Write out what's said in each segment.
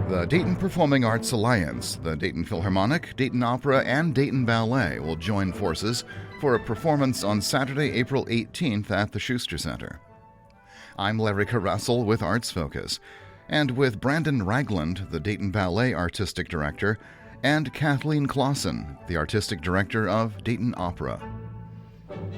The Dayton Performing Arts Alliance, the Dayton Philharmonic, Dayton Opera, and Dayton Ballet will join forces for a performance on Saturday, April 18th at the Schuster Center. I'm Larry Russell with Arts Focus, and with Brandon Ragland, the Dayton Ballet Artistic Director, and Kathleen Clawson, the Artistic Director of Dayton Opera.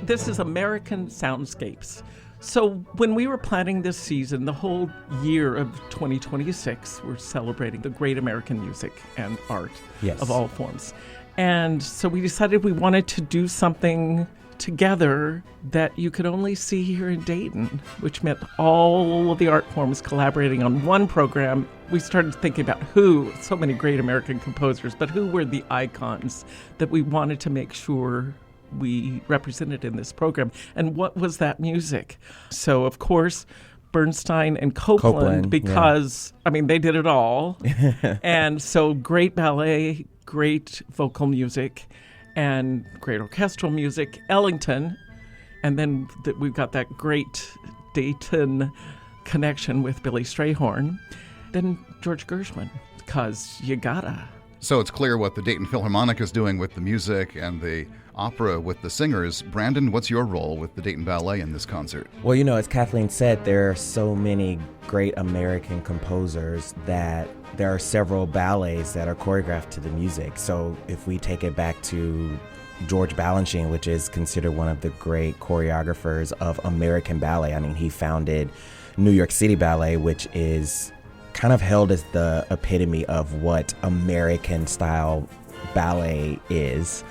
This is American Soundscapes. So when we were planning this season, the whole year of 2026, we're celebrating the great American music and art of all forms. And so we decided we wanted to do something together that you could only see here in Dayton, which meant all of the art forms collaborating on one program. We started thinking about so many great American composers, but who were the icons that we wanted to make sure we represented in this program, and what was that music? So, of course, Bernstein and Copeland because, they did it all. And so great ballet, great vocal music, and great orchestral music, Ellington. And then we've got that great Dayton connection with Billy Strayhorn. Then George Gershwin, because you gotta. So it's clear what the Dayton Philharmonic is doing with the music and the opera with the singers. Brandon, what's your role with the Dayton Ballet in this concert? Well, as Kathleen said, there are so many great American composers that there are several ballets that are choreographed to the music. So if we take it back to George Balanchine, which is considered one of the great choreographers of American ballet. He founded New York City Ballet, which is kind of held as the epitome of what American style ballet is.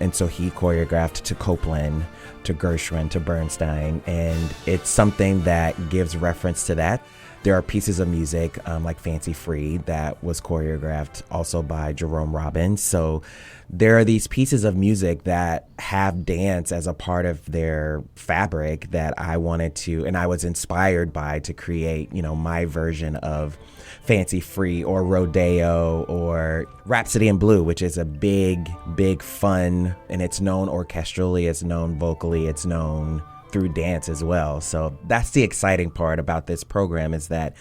And so he choreographed to Copeland, to Gershwin, to Bernstein, and it's something that gives reference to that. There are pieces of music like Fancy Free that was choreographed also by Jerome Robbins. So there are these pieces of music that have dance as a part of their fabric that I wanted to, and I was inspired by, to create, my version of Fancy Free or Rodeo or Rhapsody in Blue, which is a big, big fun, and it's known orchestrally, it's known vocally, it's known through dance as well. So that's the exciting part about this program, is that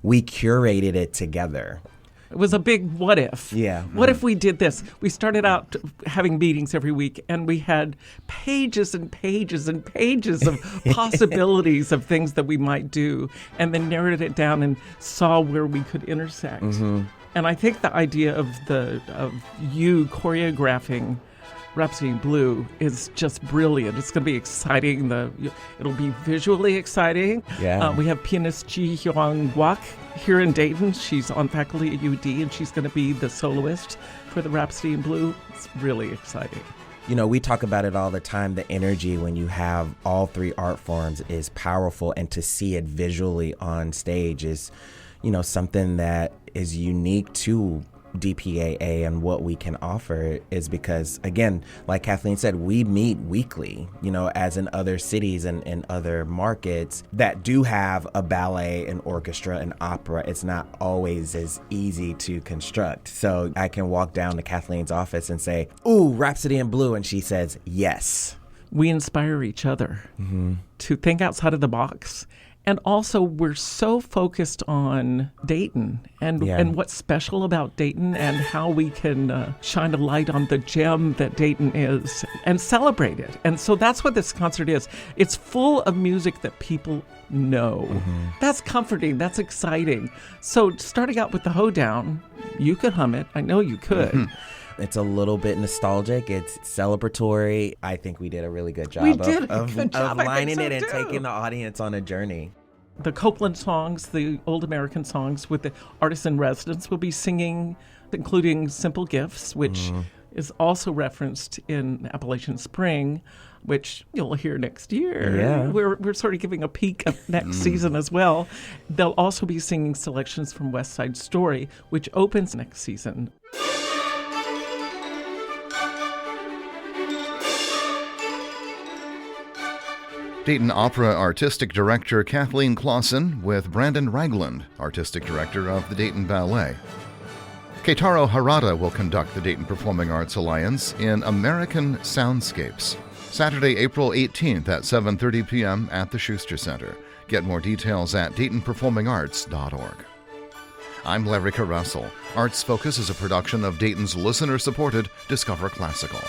we curated it together. It was a big what if. Yeah. What if we did this? We started out having meetings every week, and we had pages and pages and pages of possibilities of things that we might do, and then narrowed it down and saw where we could intersect. Mm-hmm. And I think the idea of you choreographing Rhapsody in Blue is just brilliant. It's going to be exciting. It'll be visually exciting. Yeah. We have pianist Ji Hyung Wak here in Dayton. She's on faculty at UD, and she's going to be the soloist for the Rhapsody in Blue. It's really exciting. We talk about it all the time. The energy when you have all three art forms is powerful, and to see it visually on stage is, something that is unique to DPAA and what we can offer, is because, again, like Kathleen said, we meet weekly, as in other cities and in other markets that do have a ballet, an orchestra, an opera. It's not always as easy to construct. So I can walk down to Kathleen's office and say, "Ooh, Rhapsody in Blue," and she says, "Yes." We inspire each other to think outside of the box. And also, we're so focused on Dayton and what's special about Dayton, and how we can shine a light on the gem that Dayton is and celebrate it. And so that's what this concert is. It's full of music that people know. Mm-hmm. That's comforting. That's exciting. So starting out with the hoedown, you could hum it. I know you could. Mm-hmm. It's a little bit nostalgic. It's celebratory. I think we did a really good job of lining it and taking the audience on a journey. The Copeland songs, the old American songs with the artists in residence will be singing, including Simple Gifts, which is also referenced in Appalachian Spring, which you'll hear next year. Yeah. We're sort of giving a peek of next season as well. They'll also be singing selections from West Side Story, which opens next season. Dayton Opera Artistic Director Kathleen Clawson with Brandon Ragland, Artistic Director of the Dayton Ballet. Keitaro Harada will conduct the Dayton Performing Arts Alliance in American Soundscapes, Saturday, April 18th at 7:30 p.m. at the Schuster Center. Get more details at DaytonPerformingArts.org. I'm Larry Russell. Arts Focus is a production of Dayton's listener-supported Discover Classical.